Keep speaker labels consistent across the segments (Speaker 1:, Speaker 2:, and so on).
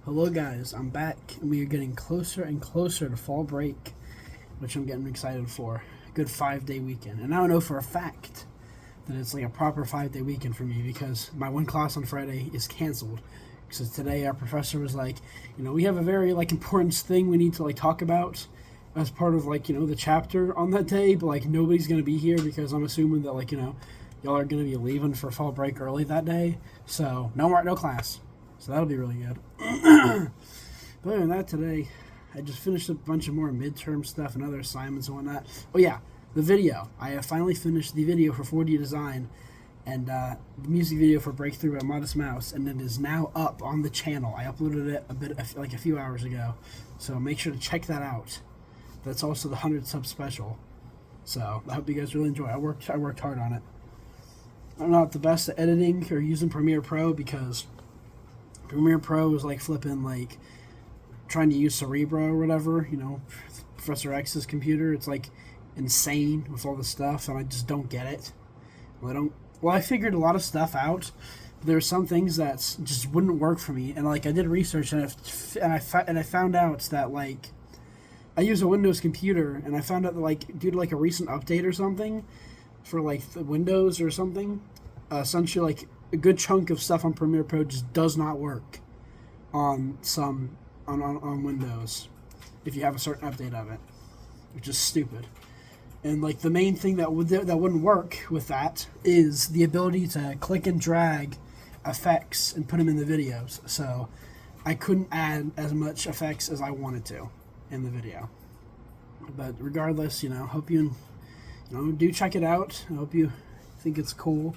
Speaker 1: Hello guys, I'm back and we are getting closer and closer to fall break, which I'm getting excited for. A good 5-day weekend. And I know for a fact that it's like a proper 5-day weekend for me because my one class on Friday is canceled. Because today our professor was like, we have a very important thing we need to talk about as part of the chapter on that day, but nobody's gonna be here because I'm assuming that y'all are gonna be leaving for fall break early that day. So no class. So that'll be really good. But other than that, today I just finished a bunch of more midterm stuff and other assignments and whatnot. Oh yeah, the video. I have finally finished the video for 4D Design and the music video for Breakthrough by Modest Mouse, and it is now up on the channel. I uploaded it a few hours ago, so make sure to check that out. That's also the 100 sub special. So I hope you guys really enjoy. I worked hard on it. I'm not the best at editing or using Premiere Pro because Premiere Pro is trying to use Cerebro or whatever, Professor X's computer. It's insane with all the stuff, and I just don't get it. I figured a lot of stuff out. But there are some things that just wouldn't work for me, and I did research and I found out that I use a Windows computer, and I found out that due to a recent update or something for the Windows or something, essentially a good chunk of stuff on Premiere Pro just does not work on Windows if you have a certain update of it, which is stupid. And the main thing that wouldn't work with that is the ability to click and drag effects and put them in the videos. So I couldn't add as much effects as I wanted to in the video. But regardless, hope you do check it out. I hope you think it's cool.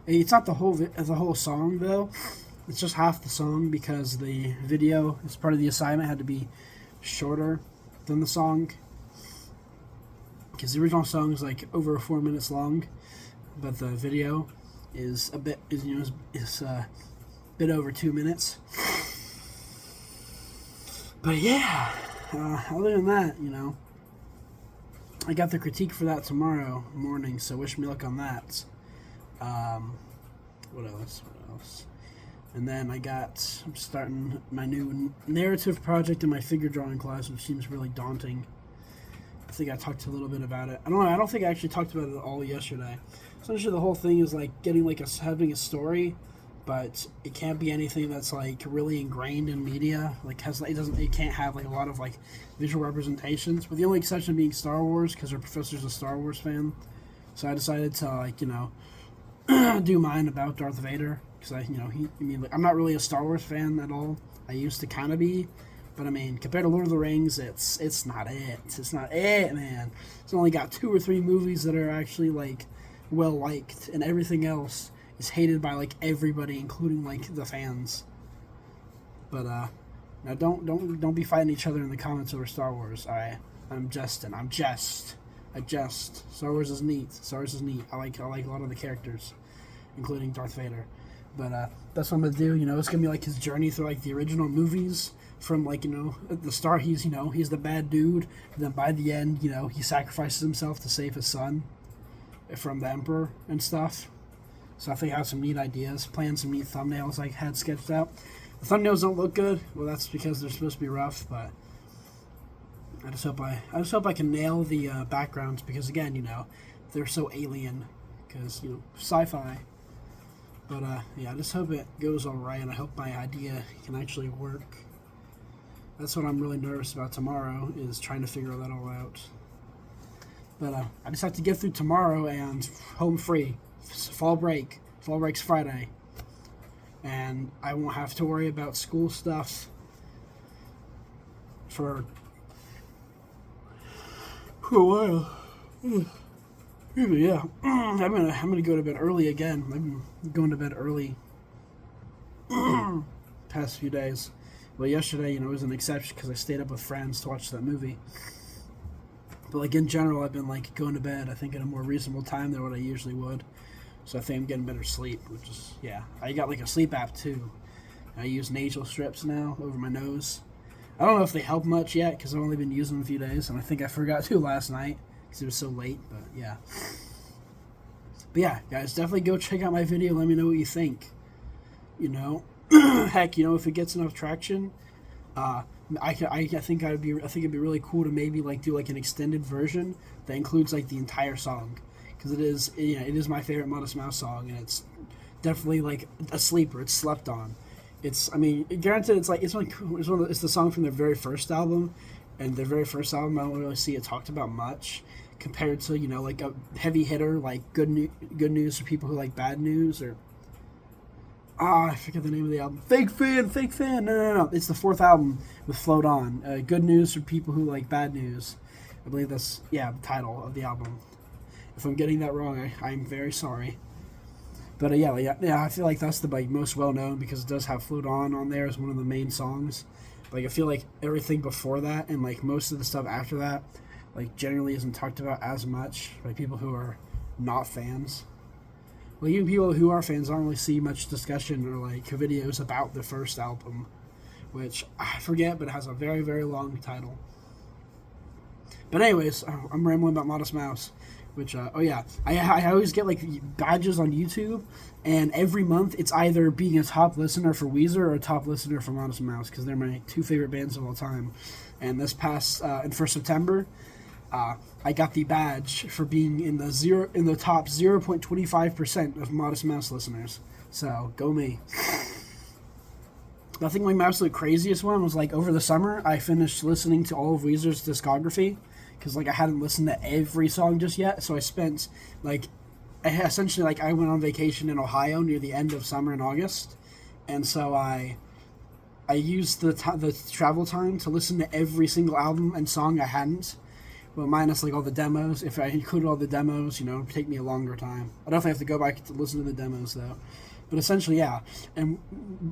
Speaker 1: It's not the whole song though. It's just half the song because the video, as part of the assignment, had to be shorter than the song. Because the original song is over 4 minutes long, but the video is a bit over 2 minutes. But yeah, other than that, I got the critique for that tomorrow morning, so wish me luck on that. What else? And then I'm starting my new narrative project in my figure drawing class, which seems really daunting. I think I talked a little bit about it. I don't know. I don't think I actually talked about it at all yesterday. Essentially, the whole thing is getting having a story, but it can't be anything that's really ingrained in media. It can't have a lot of visual representations. With the only exception being Star Wars, because our professor's a Star Wars fan. So I decided to do mine about Darth Vader, because I'm not really a Star Wars fan at all. I used to kind of be, but compared to Lord of the Rings, it's not it. It's not it, man. It's only got 2 or 3 movies that are actually well liked, and everything else is hated by everybody, including the fans. But now don't be fighting each other in the comments over Star Wars. All right, I'm jesting. I jest. Star Wars is neat. I like a lot of the characters, including Darth Vader. But that's what I'm gonna do. It's gonna be his journey through the original movies. From at the start, he's the bad dude. And then by the end, he sacrifices himself to save his son from the Emperor and stuff. So I think I have some neat ideas, plan some neat thumbnails I had sketched out. The thumbnails don't look good. Well, that's because they're supposed to be rough, but I just hope I can nail the backgrounds because again, they're so alien because sci-fi. But yeah, I just hope it goes all right, and I hope my idea can actually work. That's what I'm really nervous about tomorrow, is trying to figure that all out. But I just have to get through tomorrow and home free. Fall break. Fall break's Friday. And I won't have to worry about school stuff for a while. Yeah, I'm gonna go to bed early again. I've been going to bed early past few days. Well, yesterday, it was an exception because I stayed up with friends to watch that movie. But in general, I've been going to bed, I think, at a more reasonable time than what I usually would. So I think I'm getting better sleep, which is, yeah. I got a sleep app too. I use nasal strips now over my nose. I don't know if they help much yet because I've only been using them a few days, and I think I forgot to last night because it was so late. But yeah. But yeah, guys, definitely go check out my video. Let me know what you think. Heck, you know, if it gets enough traction, I think it'd be really cool to maybe like do like an extended version that includes like the entire song, because it is my favorite Modest Mouse song, and it's definitely like a sleeper. It's slept on. I mean, granted, it's the song from their very first album, and their very first album I don't really see it talked about much compared to, you know, like a heavy hitter like Good News for people who like bad news, or I forget the name of the album. Fake fan. No. It's the fourth album with Float On. Good News for people who like bad news. I believe that's the title of the album. If I'm getting that wrong, I'm very sorry. But yeah, I feel like that's the like most well known because it does have "Float On there as one of the main songs. Like I feel like everything before that and like most of the stuff after that, like generally isn't talked about as much by people who are not fans. Well, even people who are fans don't really see much discussion or like videos about the first album, which I forget, but it has a very, very long title. But anyways, I'm rambling about Modest Mouse. Which, I always get, like, badges on YouTube, and every month it's either being a top listener for Weezer or a top listener for Modest Mouse, because they're my two favorite bands of all time. And this past, and for September, I got the badge for being in the top 0.25% of Modest Mouse listeners. So, go me. I think my absolute craziest one was, like, over the summer, I finished listening to all of Weezer's discography, because like I hadn't listened to every song just yet, so I spent like essentially like I went on vacation in Ohio near the end of summer in August, and so I used the travel time to listen to every single album and song I hadn't, well minus like all the demos. If I included all the demos, you know, it'd take me a longer time. I definitely have to go back to listen to the demos though. But essentially, yeah, and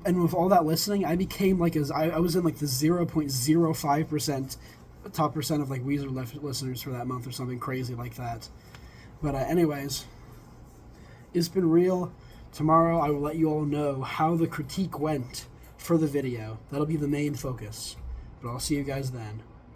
Speaker 1: with all that listening, I became like I was in like the 0.05% top percent of like Weezer listeners for that month or something crazy like that. But anyways, it's been real. Tomorrow I will let you all know how the critique went for the video. That'll be the main focus. But I'll see you guys then.